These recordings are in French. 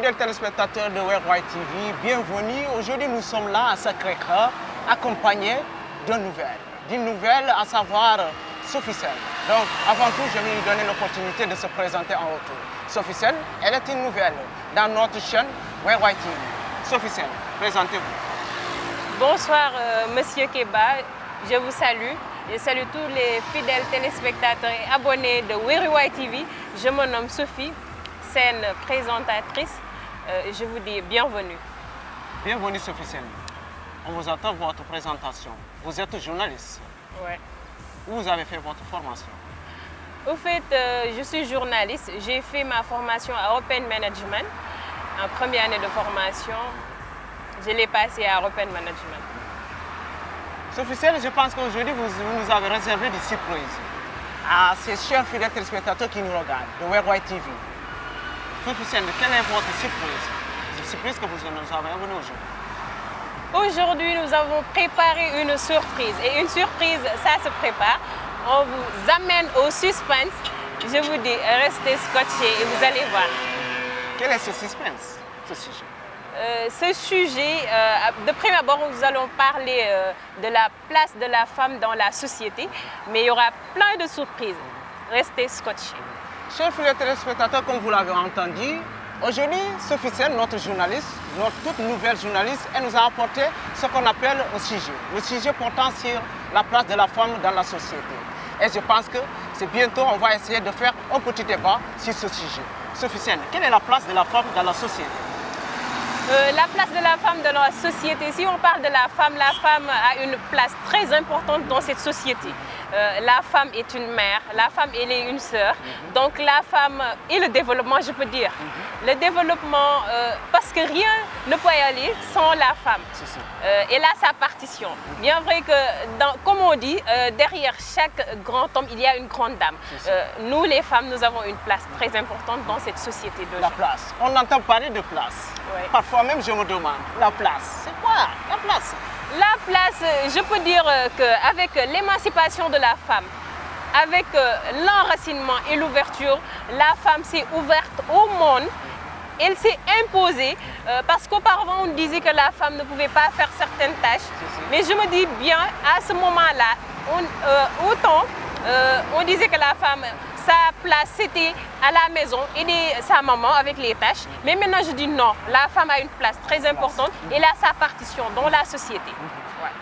fidèles téléspectateurs de Worldwide TV, bienvenue. Aujourd'hui, nous sommes là à Sacré-Cœur, accompagnés d'une nouvelle, à savoir Sophie Sène. Donc, avant tout, je vais lui donner l'opportunité de se présenter en retour. Sophie Sène, elle est une nouvelle dans notre chaîne Worldwide TV. Sophie Sène, présentez-vous. Bonsoir, Monsieur Keba. Je vous salue. Je salue tous les fidèles téléspectateurs et abonnés de Worldwide TV. Je me nomme Sophie Sène, présentatrice. Je vous dis bienvenue. Bienvenue Sophie Sène. On vous attend votre présentation. Vous êtes journaliste. Oui. Où vous avez fait votre formation? Au fait, je suis journaliste. J'ai fait ma formation à Open Management. En première année de formation, je l'ai passée à Open Management. Sophie Sène, je pense qu'aujourd'hui, vous nous avez réservé des surprises à ces chers fidèles téléspectateurs qui nous regardent de Worldwide TV. Sophie Sène, quelle est votre surprise? La surprise que vous nous avez amenée aujourd'hui. Aujourd'hui, nous avons préparé une surprise. Et une surprise, ça se prépare. On vous amène au suspense. Je vous dis, restez scotchés et vous allez voir. Quel est ce suspense, ce sujet? Ce sujet, de prime abord, nous allons parler de la place de la femme dans la société. Mais il y aura plein de surprises. Restez scotchés. Chers fidèles téléspectateurs, comme vous l'avez entendu, aujourd'hui, Sophie Sène, notre journaliste, notre toute nouvelle journaliste, elle nous a apporté ce qu'on appelle un sujet. Le sujet portant sur la place de la femme dans la société. Et je pense que c'est bientôt, on va essayer de faire un petit débat sur ce sujet. Sophie Sène, quelle est la place de la femme dans la société? La place de la femme dans la société, si on parle de la femme a une place très importante dans cette société. La femme est une mère, la femme elle est une sœur. Donc la femme et le développement, je peux dire. Le développement, parce que rien ne peut y aller sans la femme. Elle a sa partition. Bien vrai que, comme on dit, derrière chaque grand homme, il y a une grande dame. Nous les femmes, nous avons une place très importante dans cette société de la place. On entend parler de place. Oui. Parfois même je me demande, la place, c'est quoi la place? La place, je peux dire qu'avec l'émancipation de la femme, avec l'enracinement et l'ouverture, la femme s'est ouverte au monde. Elle s'est imposée parce qu'auparavant on disait que la femme ne pouvait pas faire certaines tâches. Mais je me dis bien, à ce moment-là, on disait que la femme, sa place c'était à la maison, aider sa maman avec les tâches. Mais maintenant je dis non, la femme a une place très importante, elle a sa partition dans la société.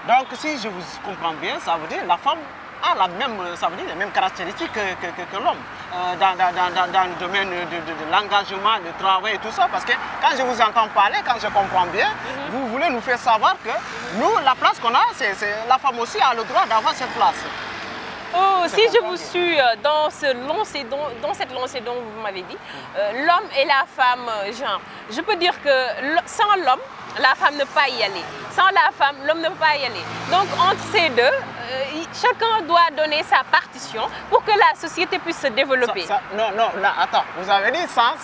Donc si je vous comprends bien, ça veut dire que la femme a la même, ça veut dire les mêmes caractéristiques que l'homme dans le domaine de l'engagement, du travail et tout ça. Parce que quand je vous entends parler, quand je comprends bien, vous voulez nous faire savoir que nous, la place qu'on a, la femme aussi a le droit d'avoir cette place. Oh, si je vous suis dans cette lancée dont vous m'avez dit, l'homme et la femme, genre, je peux dire que sans l'homme, la femme ne peut pas y aller. Sans la femme, l'homme ne peut pas y aller. Donc entre ces deux, chacun doit donner sa partition pour que la société puisse se développer. Non, là, attends, vous avez dit sans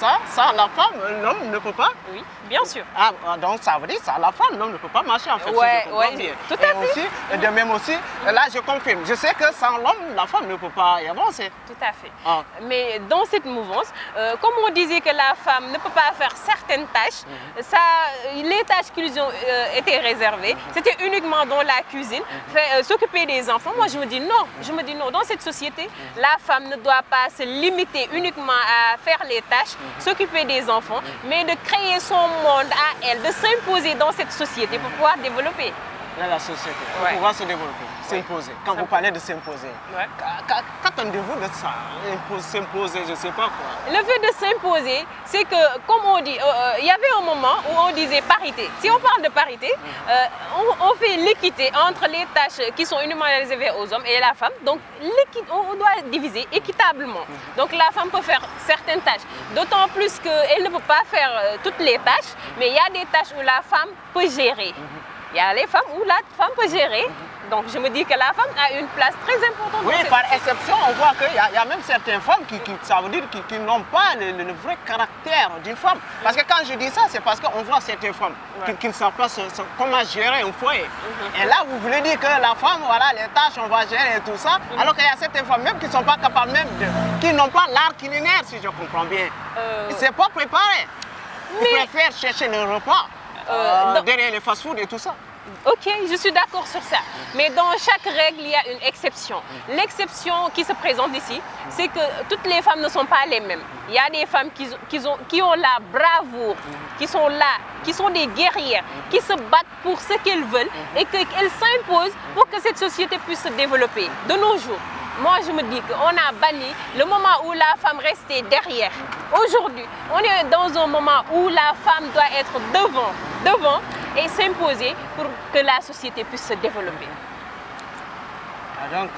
la femme, l'homme ne peut pas? Oui, bien sûr. Ah, donc ça veut dire sans la femme, l'homme ne peut pas marcher en fait. Oui, tout à fait. Aussi, de même aussi, là je confirme, je sais que sans l'homme, la femme ne peut pas y avancer. Tout à fait. Ah. Mais dans cette mouvance, comme on disait que la femme ne peut pas faire certaines tâches, les tâches qui lui ont été réservées, c'était uniquement dans la cuisine, s'occuper des enfants. Moi je me dis non, dans cette société, la femme ne doit pas se limiter uniquement à faire les tâches, s'occuper des enfants, mais de créer son monde à elle, de s'imposer dans cette société pour pouvoir développer. La société, pour pouvoir se développer, s'imposer. Quand vous parlez de s'imposer, qu'attendez-vous de ça? S'imposer, je ne sais pas quoi. Le fait de s'imposer, c'est que, comme on dit, il y avait un moment où on disait parité. Si on parle de parité, on fait l'équité entre les tâches qui sont uniquement réservées aux hommes et la femme. Donc, on doit diviser équitablement. Donc, la femme peut faire certaines tâches. D'autant plus qu'elle ne peut pas faire toutes les tâches, mais il y a des tâches où la femme peut gérer. Il y a les femmes où la femme peut gérer. Donc je me dis que la femme a une place très importante. Oui, par exception, on voit qu'il y a même certaines femmes qui n'ont pas le vrai caractère d'une femme. Parce que quand je dis ça, c'est parce qu'on voit certaines femmes qui ne savent pas comment gérer un foyer. Et là, vous voulez dire que la femme, voilà, les tâches, on va gérer et tout ça. Alors qu'il y a certaines femmes même qui ne sont pas capables même qui n'ont pas l'art culinaire, si je comprends bien. Ils ne sont pas préparés. Ils préfèrent chercher le repas derrière les fast-foods et tout ça. Ok, je suis d'accord sur ça. Mais dans chaque règle, il y a une exception. L'exception qui se présente ici, c'est que toutes les femmes ne sont pas les mêmes. Il y a des femmes qui ont la bravoure, qui sont là, qui sont des guerrières, qui se battent pour ce qu'elles veulent et qu'elles s'imposent pour que cette société puisse se développer. De nos jours, moi je me dis qu'on a banni le moment où la femme restait derrière. Aujourd'hui, on est dans un moment où la femme doit être devant et s'imposer pour que la société puisse se développer. Donc,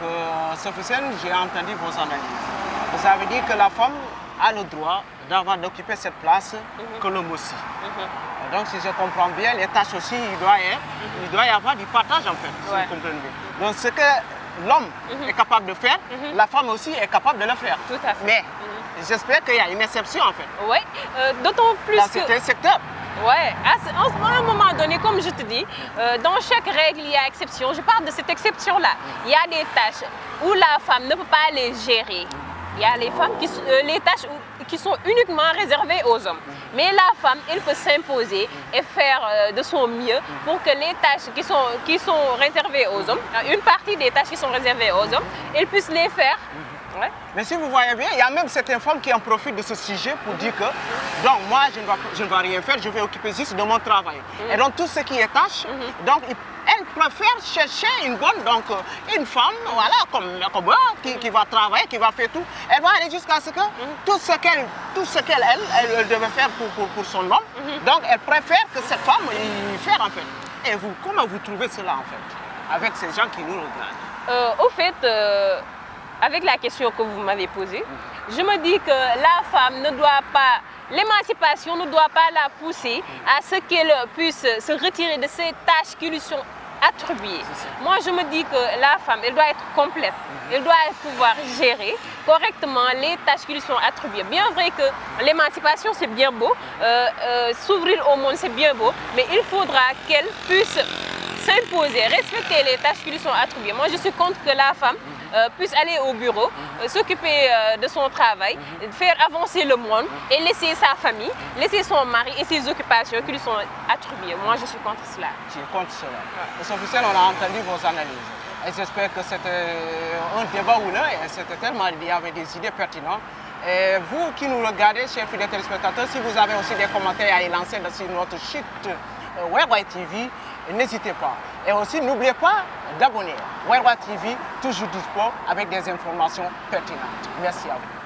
Sophie Sène, j'ai entendu vos analyses. Vous avez dit que la femme a le droit d'occuper cette place que l'homme aussi. Donc, si je comprends bien, les tâches aussi, il doit y avoir du partage en fait, si vous comprenez bien. Donc, ce que l'homme est capable de faire, la femme aussi est capable de le faire. Tout à fait. Mais j'espère qu'il y a une exception en fait. Oui, d'autant plus dans que... certains secteurs. Oui, à un moment donné, comme je te dis, dans chaque règle, il y a exception. Je parle de cette exception-là. Il y a des tâches où la femme ne peut pas les gérer. Il y a les tâches qui sont uniquement réservées aux hommes. Mais la femme, elle peut s'imposer et faire de son mieux pour que les tâches qui sont réservées aux hommes, une partie des tâches qui sont réservées aux hommes, elle puisse les faire. Ouais. Mais si vous voyez bien, il y a même certaines femmes qui en profitent de ce sujet pour dire que donc moi je ne vais rien faire, je vais occuper juste de mon travail. Et donc tout ce qui est tâche, donc elles préfèrent chercher une bonne, donc une femme, voilà, comme qui va travailler, qui va faire tout. Elle va aller jusqu'à ce que tout ce qu'elle elle devait faire pour son homme, donc elle préfère que cette femme y fasse en fait. Et vous, comment vous trouvez cela en fait, avec ces gens qui nous regardent? Au fait, avec la question que vous m'avez posée, je me dis que la femme ne doit pas, l'émancipation ne doit pas la pousser à ce qu'elle puisse se retirer de ces tâches qui lui sont attribuées. Moi, je me dis que la femme, elle doit être complète. Elle doit pouvoir gérer correctement les tâches qui lui sont attribuées. Bien vrai que l'émancipation, c'est bien beau, s'ouvrir au monde, c'est bien beau, mais il faudra qu'elle puisse s'imposer, respecter les tâches qui lui sont attribuées. Moi, je suis contre que la femme puisse aller au bureau, s'occuper de son travail, faire avancer le monde et laisser sa famille, laisser son mari et ses occupations qui lui sont attribuées. Moi, je suis contre cela. Tu es contre cela. Sophie Sène, on a entendu vos analyses. Et j'espère que c'était un débat houleux et c'était tellement, il y avait des idées pertinentes. Et vous qui nous regardez, chers fidèles téléspectateurs, si vous avez aussi des commentaires à y lancer sur notre site Worldwide TV, n'hésitez pas. Et aussi, n'oubliez pas d'abonner. Worldwide TV, toujours dispo avec des informations pertinentes. Merci à vous.